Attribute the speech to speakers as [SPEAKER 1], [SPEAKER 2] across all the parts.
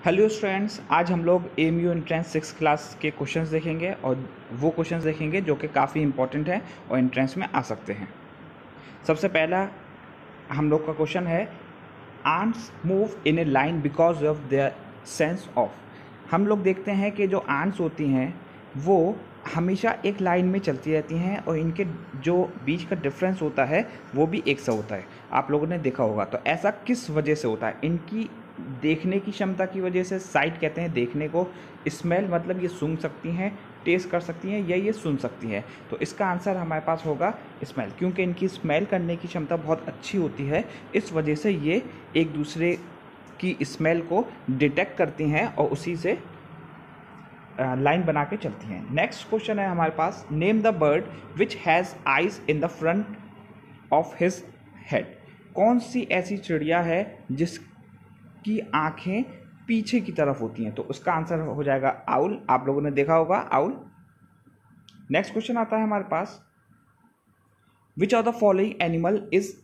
[SPEAKER 1] Hello students, आज हम लोग एएमयू एंट्रेंस 6 क्लास के क्वेश्चंस देखेंगे और वो क्वेश्चंस देखेंगे जो कि काफ़ी इंपॉर्टेंट है और एंट्रेंस में आ सकते हैं। सबसे पहला हम लोग का क्वेश्चन है, ants move in a line because of their sense of. हम लोग देखते हैं कि जो आंट्स होती हैं वो हमेशा एक लाइन में चलती रहती हैं और इनके जो बीच का डिफरेंस होता है वो भी एक सा होता है। आप लोगों ने देखा होगा। तो ऐसा किस वजह से होता है? इनकी देखने की क्षमता की वजह से। साइट कहते हैं देखने को, स्मेल मतलब ये सूंघ सकती हैं, टेस्ट कर सकती हैं या ये सुन सकती हैं। तो इसका आंसर हमारे पास होगा स्मेल, क्योंकि इनकी स्मेल करने की क्षमता बहुत अच्छी होती है। इस वजह से ये एक दूसरे की स्मेल को डिटेक्ट करती हैं और उसी से लाइन बना के चलती हैं। नेक्स्ट क्वेश्चन है हमारे पास, name the bird which has eyes in the front of his head. कौन सी ऐसी चिड़िया है जिसकी आंखें पीछे की तरफ होती हैं? तो उसका आंसर हो जाएगा आउल। आप लोगों ने देखा होगा आउल। नेक्स्ट क्वेश्चन आता है हमारे पास, which of the following animal is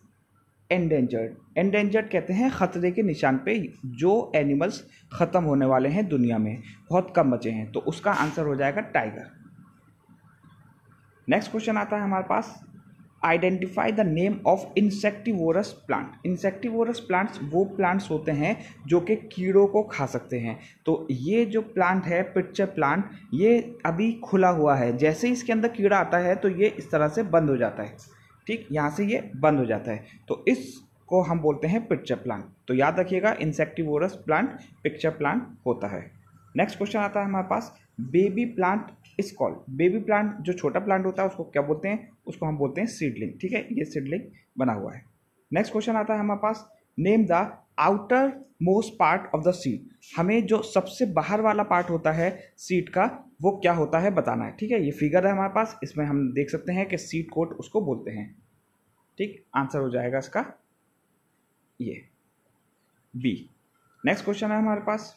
[SPEAKER 1] endangered. Endangered कहते हैं खतरे के निशान पे, जो एनिमल्स ख़त्म होने वाले हैं दुनिया में, बहुत कम बचे हैं। तो उसका आंसर हो जाएगा टाइगर। नेक्स्ट क्वेश्चन आता है हमारे पास, identify the name of insectivorous plant. Insectivorous plants वो प्लांट्स होते हैं जो कि कीड़ों को खा सकते हैं। तो ये जो प्लांट है पिच्चर प्लांट, ये अभी खुला हुआ है। जैसे ही इसके अंदर कीड़ा आता है तो ये इस तरह से बंद हो जाता है। ठीक, यहाँ से ये बंद हो जाता है। तो इसको हम बोलते हैं पिक्चर प्लांट। तो याद रखिएगा, इंसेक्टिवोरस प्लांट पिक्चर प्लांट होता है। नेक्स्ट क्वेश्चन आता है हमारे पास, baby plant is called. Baby plant जो छोटा प्लांट होता है उसको क्या बोलते हैं? उसको हम बोलते हैं सीडलिंग। ठीक है, ये सीडलिंग बना हुआ है। नेक्स्ट क्वेश्चन आता है हमारे पास, name the outermost part of the seed. हमें जो सबसे बाहर वाला पार्ट होता है सीड का वो क्या होता है बताना है। ठीक है, ये फिगर है हमारे पास, इसमें हम देख सकते हैं कि सीड कोट उसको बोलते हैं। ठीक, आंसर हो जाएगा इसका ये बी। नेक्स्ट क्वेश्चन है हमारे पास,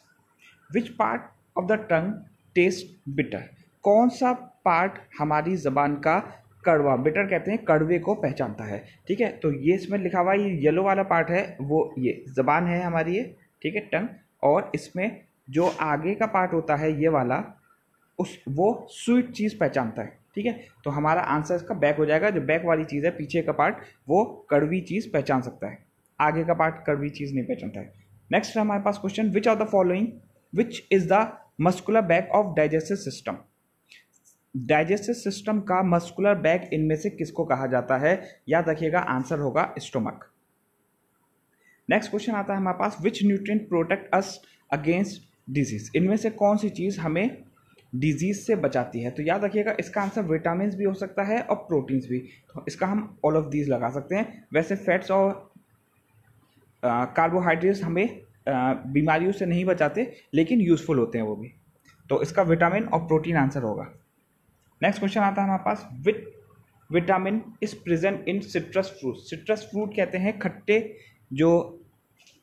[SPEAKER 1] which part of the tongue taste bitter. कौन सा पार्ट हमारी जबान का कड़वा, बिटर कहते हैं कड़वे को पहचानता है। ठीक है, तो ये इसमें लिखा हुआ ये येलो वाला पार्ट है, वो ये जबान है हमारी ये। ठीक है, टंग। और इसमें जो आगे का पार्ट होता है ये वाला, वो स्वीट चीज़ पहचानता है। ठीक है, तो हमारा आंसर इसका बैक हो जाएगा। जो बैक वाली चीज़ है, पीछे का पार्ट, वो कड़वी चीज़ पहचान सकता है, आगे का पार्ट कड़वी चीज़ नहीं पहचानता है। नेक्स्ट हमारे पास question, which of the following which is the muscular back of digestive system. Digestive system का मस्कुलर बैक इनमें से किसको कहा जाता है? याद रखिएगा, आंसर होगा स्टोमक। नेक्स्ट क्वेश्चन आता है हमारे पास, which nutrient protect us against disease. इनमें से कौन सी चीज़ हमें डिजीज से बचाती है? तो याद रखिएगा, इसका आंसर विटामिन भी हो सकता है और प्रोटीन्स भी। तो इसका हम ऑल ऑफ दीज लगा सकते हैं। वैसे फैट्स और कार्बोहाइड्रेट्स हमें बीमारियों से नहीं बचाते, लेकिन यूजफुल होते हैं वो भी। तो इसका विटामिन और प्रोटीन आंसर होगा। नेक्स्ट क्वेश्चन आता है हमारे पास, which vitamin is present in citrus fruit. Citrus fruit कहते हैं खट्टे जो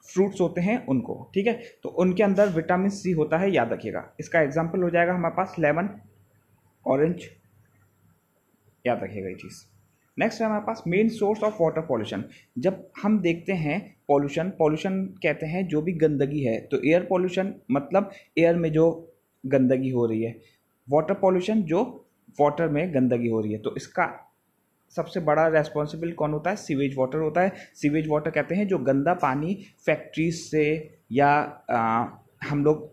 [SPEAKER 1] फ्रूट्स होते हैं उनको। ठीक है, तो उनके अंदर विटामिन सी होता है, याद रखिएगा। इसका एग्जाम्पल हो जाएगा हमारे पास लेमन, ऑरेंज, याद रखिएगा ये चीज़। नेक्स्ट है हमारे पास, main source of water pollution. जब हम देखते हैं पॉल्यूशन, पॉल्यूशन कहते हैं जो भी गंदगी है। तो एयर पॉल्यूशन मतलब एयर में जो गंदगी हो रही है, वाटर पॉल्यूशन जो वाटर में गंदगी हो रही है। तो इसका सबसे बड़ा रेस्पॉन्सिबल कौन होता है? सीवेज वाटर होता है। सीवेज वाटर कहते हैं जो गंदा पानी फैक्ट्रीज से या हम लोग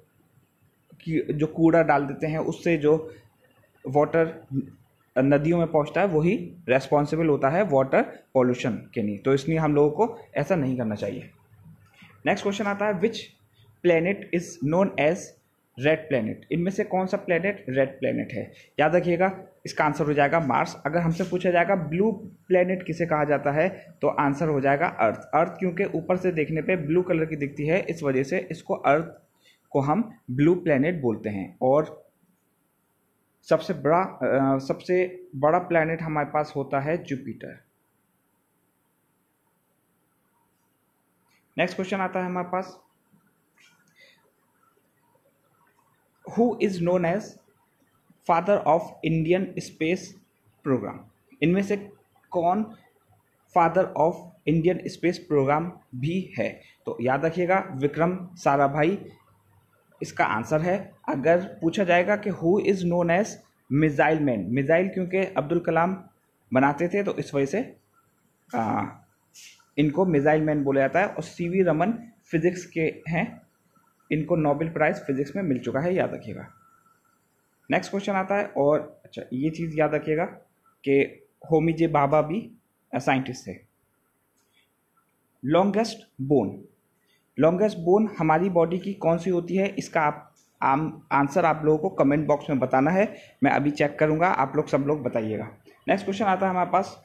[SPEAKER 1] जो कूड़ा डाल देते हैं उससे जो वाटर नदियों में पहुंचता है, वही रेस्पॉन्सिबल होता है वाटर पॉल्यूशन के लिए। तो इसलिए हम लोगों को ऐसा नहीं करना चाहिए। नेक्स्ट क्वेश्चन आता है, which planet is known as red planet. इनमें से कौन सा प्लेनेट रेड प्लेनेट है? याद रखिएगा, इसका आंसर हो जाएगा मार्स। अगर हमसे पूछा जाएगा ब्लू प्लेनेट किसे कहा जाता है, तो आंसर हो जाएगा अर्थ। अर्थ क्योंकि ऊपर से देखने पे ब्लू कलर की दिखती है, इस वजह से इसको अर्थ को हम ब्लू प्लेनेट बोलते हैं। और सबसे बड़ा प्लेनेट हमारे पास होता है जुपिटर। नेक्स्ट क्वेश्चन आता है हमारे पास, who is known as father of Indian space programme. इनमें से कौन father of Indian space programme भी है? तो याद रखिएगा, विक्रम साराभाई इसका आंसर है, अगर पूछा जाएगा कि who is known as missile man, missile क्योंकि अब्दुल कलाम बनाते थे तो इस वजह से इनको मिसाइल मैन बोला जाता है। और सीवी रमन फिजिक्स के हैं, इनको नोबेल प्राइज़ फिजिक्स में मिल चुका है, याद रखिएगा। नेक्स्ट क्वेश्चन आता है, और अच्छा ये चीज़ याद रखिएगा कि होमी जे भाभा भी साइंटिस्ट थे। लॉन्गेस्ट बोन, लॉन्गेस्ट बोन हमारी बॉडी की कौन सी होती है, इसका आंसर आप लोगों को कमेंट बॉक्स में बताना है। मैं अभी चेक करूंगा, आप लोग सब लोग बताइएगा। नेक्स्ट क्वेश्चन आता है हमारे पास,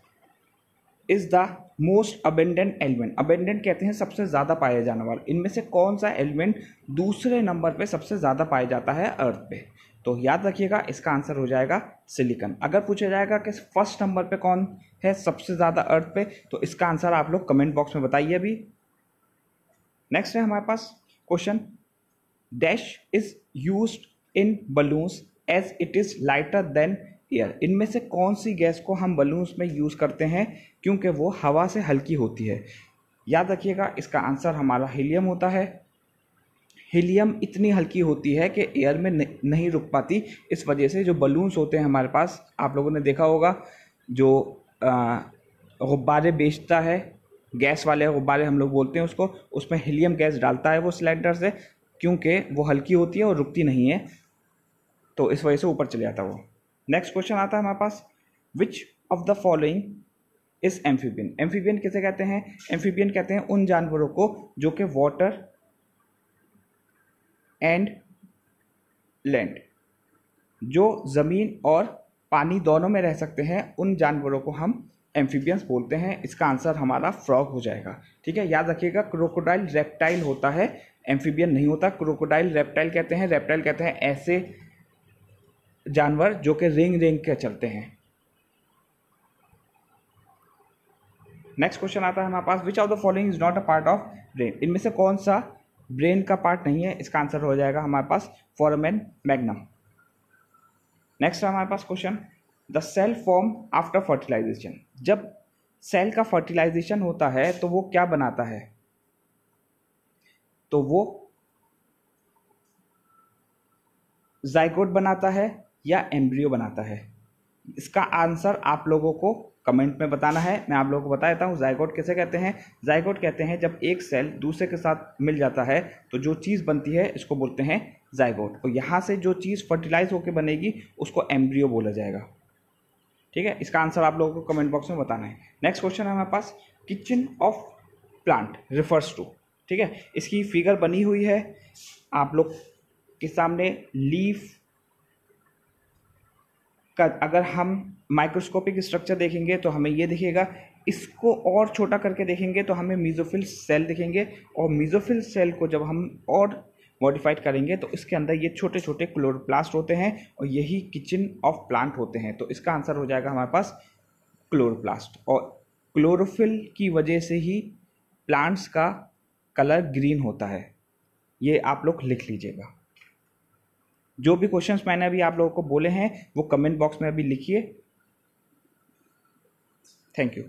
[SPEAKER 1] is the most abundant element, abundant कहते हैं सबसे ज़्यादा पाया जाने वाला, इनमें से कौन सा एलिमेंट दूसरे नंबर पे सबसे ज़्यादा पाया जाता है अर्थ पे। तो याद रखिएगा इसका आंसर हो जाएगा सिलिकॉन। अगर पूछा जाएगा कि फर्स्ट नंबर पे कौन है सबसे ज़्यादा अर्थ पे, तो इसका आंसर आप लोग कमेंट बॉक्स में बताइए अभी। नेक्स्ट है हमारे पास question, dash is used in balloons as it is lighter than air, इनमें से कौन सी गैस को हम बलून्स में यूज करते हैं क्योंकि वो हवा से हल्की होती है। याद रखिएगा इसका आंसर हमारा हीलियम होता है। हीलियम इतनी हल्की होती है कि एयर में नहीं रुक पाती, इस वजह से जो बलून्स होते हैं हमारे पास, आप लोगों ने देखा होगा जो गुब्बारे बेचता है, गैस वाले गुब्बारे हम लोग बोलते हैं उसको, उसमें हीलियम गैस डालता है वो सिलेंडर से, क्योंकि वो हल्की होती है और रुकती नहीं है, तो इस वजह से ऊपर चले जाता है वो। नेक्स्ट क्वेश्चन आता है हमारे पास, which of the following is amphibian, amphibian किसे कहते हैं, एम्फीबियन कहते हैं उन जानवरों को जो कि वाटर एंड लैंड, जो ज़मीन और पानी दोनों में रह सकते हैं, उन जानवरों को हम एम्फीबियंस बोलते हैं। इसका आंसर हमारा फ्रॉग हो जाएगा। ठीक है, याद रखिएगा क्रोकोडाइल रेप्टाइल होता है, एम्फीबियन नहीं होता। क्रोकोडाइल रेप्टाइल कहते हैं, रेप्टाइल कहते हैं ऐसे जानवर जो कि रेंग रेंग के चलते हैं। नेक्स्ट क्वेश्चन आता है हमारे पास, which of the following is not a part of brain, इनमें से कौन सा ब्रेन का पार्ट नहीं है, इसका आंसर हो जाएगा हमारे पास फोरामेन मैग्नम। नेक्स्ट है हमारे पास question, the cell form after fertilisation, जब सेल का फर्टिलाइजेशन होता है तो वो क्या बनाता है, तो वो जाइगोट बनाता है या एम्ब्रियो बनाता है। इसका आंसर आप लोगों को कमेंट में बताना है। मैं आप लोगों को बता देता हूँ जाइगोट किसे कहते हैं। जाइगोट कहते हैं जब एक सेल दूसरे के साथ मिल जाता है तो जो चीज़ बनती है इसको बोलते हैं जाइगोट, और यहाँ से जो चीज़ फर्टिलाइज होकर बनेगी उसको एम्ब्रियो बोला जाएगा। ठीक है, इसका आंसर आप लोगों को कमेंट बॉक्स में बताना है। नेक्स्ट क्वेश्चन है हमारे पास, kitchen of plant refers to, ठीक है, इसकी फिगर बनी हुई है आप लोग के सामने। लीफ का अगर हम माइक्रोस्कोपिक स्ट्रक्चर देखेंगे तो हमें ये दिखेगा, इसको और छोटा करके देखेंगे तो हमें मीजोफिल सेल दिखेंगे, और मीजोफिल सेल को जब हम और मॉडिफाइड करेंगे तो इसके अंदर ये छोटे छोटे क्लोरोप्लास्ट होते हैं, और यही किचन ऑफ प्लांट होते हैं। तो इसका आंसर हो जाएगा हमारे पास क्लोरोप्लास्ट, और क्लोरोफिल की वजह से ही प्लांट्स का कलर ग्रीन होता है, ये आप लोग लिख लीजिएगा। जो भी क्वेश्चंस मैंने अभी आप लोगों को बोले हैं वो कमेंट बॉक्स में अभी लिखिए। Thank you.